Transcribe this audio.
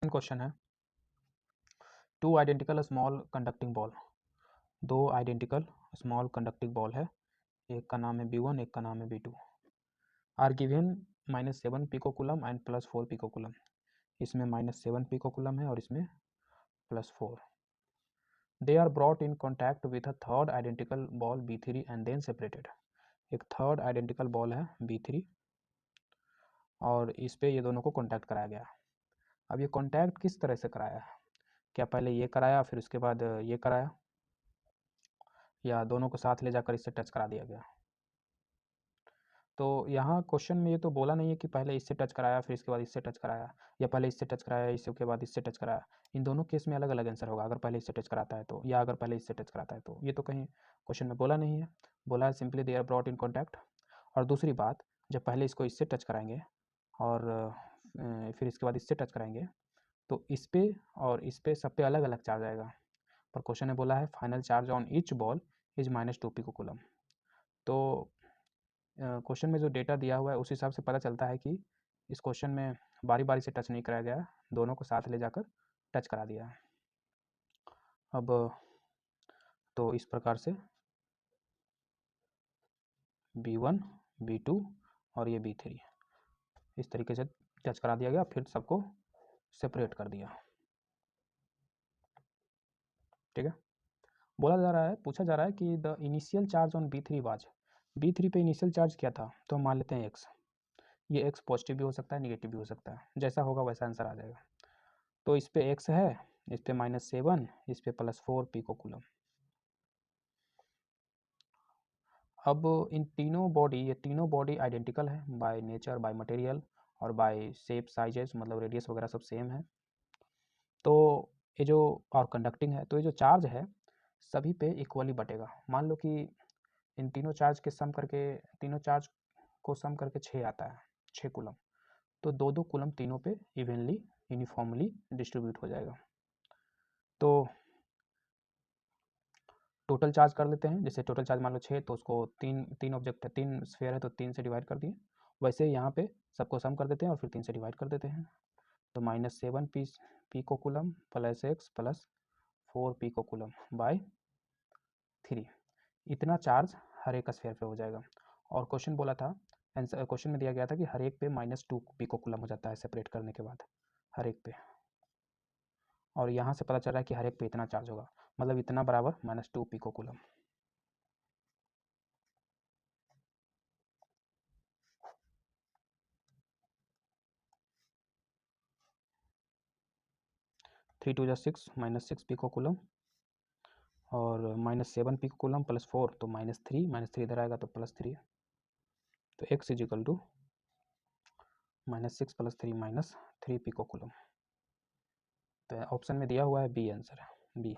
Question है, two identical small conducting ball, दो identical small conducting ball है, एक का नाम है B1, एक का नाम है B2, are given -7 picocoulomb and +4 picocoulomb. इसमें -7 पिकोकुलम है और इसमें +4। They are brought in contact with a third identical ball B3 and then separated. एक थर्ड आइडेंटिकल बॉल है B3 और इस पे ये दोनों को कॉन्टैक्ट कराया गया। अब ये कॉन्टैक्ट किस तरह से कराया है? क्या पहले ये कराया फिर उसके बाद ये कराया, या दोनों को साथ ले जाकर इससे टच करा दिया गया? तो यहाँ क्वेश्चन में ये तो बोला नहीं है कि पहले इससे टच कराया फिर इसके बाद इससे टच कराया, या पहले इससे टच कराया इसके बाद इससे टच कराया। इन दोनों केस में अलग अलग आंसर होगा, अगर पहले इससे टच कराता है तो, या अगर पहले इससे टच कराता है तो। ये तो कहीं क्वेश्चन में बोला नहीं है, बोला है simply they are brought in contact. और दूसरी बात, जब पहले इसको इससे टच कराएंगे और फिर इसके बाद इससे टच कराएंगे तो इस पे और इस पे सब पे अलग अलग चार्ज आएगा। पर क्वेश्चन ने बोला है final charge on each ball is -2 पिकोकुलम। तो क्वेश्चन में जो डेटा दिया हुआ है उस हिसाब से पता चलता है कि इस क्वेश्चन में बारी बारी से टच नहीं कराया गया, दोनों को साथ ले जाकर टच करा दिया है। अब तो इस प्रकार से B1, B2 और ये B3 इस तरीके से टच करा दिया गया, फिर सबको सेपरेट कर दिया। ठीक है, बोला जा रहा है, पूछा जा रहा है कि the initial charge on B3 was, B3 पे इनिशियल चार्ज क्या था, तो हम मान लेते हैं x। ये x पॉजिटिव भी हो सकता है निगेटिव भी हो सकता है, जैसा होगा वैसा आंसर आ जाएगा। तो इस पे x है, इस पे -7, इस पे +4 पिकोकुलम। अब इन तीनों बॉडी, ये तीनों बॉडी आइडेंटिकल है बाय नेचर, बाय मटेरियल और बाय शेप साइजेस, मतलब रेडियस वगैरह सब सेम है। तो ये जो और कंडक्टिंग है, तो ये जो चार्ज है सभी पे इक्वली बटेगा। मान लो कि इन तीनों चार्ज के सम करके, तीनों चार्ज को सम करके 6 आता है, 6 कूलम, तो 2-2 कूलम तीनों पे इवनली यूनिफॉर्मली डिस्ट्रीब्यूट हो जाएगा। तो टोटल चार्ज कर लेते हैं, जैसे टोटल चार्ज मान लो 6, तो उसको तीन ऑब्जेक्ट है, 3 स्फीयर है तो 3 से डिवाइड कर दिए, वैसे यहाँ पे सबको सम कर देते हैं और फिर 3 से डिवाइड कर देते हैं। तो -7 पिकोकुलम प्लस x प्लस 4 पिकोकुलम बाय 3, इतना चार्ज हर एक स्फीयर पे हो जाएगा। और क्वेश्चन बोला था, आंसर क्वेश्चन में दिया गया था कि हर एक पे -2 पिकोकुलम हो जाता है सेपरेट करने के बाद, हर एक पे। और यहाँ से पता चल रहा है कि हर एक पे इतना चार्ज होगा, मतलब इतना बराबर -2 पिकोकुलम। थ्री टू जा 6, -6 पिकोकुलम और -7 पिकोकुलम +4 तो -3 इधर आएगा तो +3, तो x इजिकल टू -6 + 3 -3 पिकोकुलम। तो ऑप्शन में दिया हुआ है बी आंसर है, बी।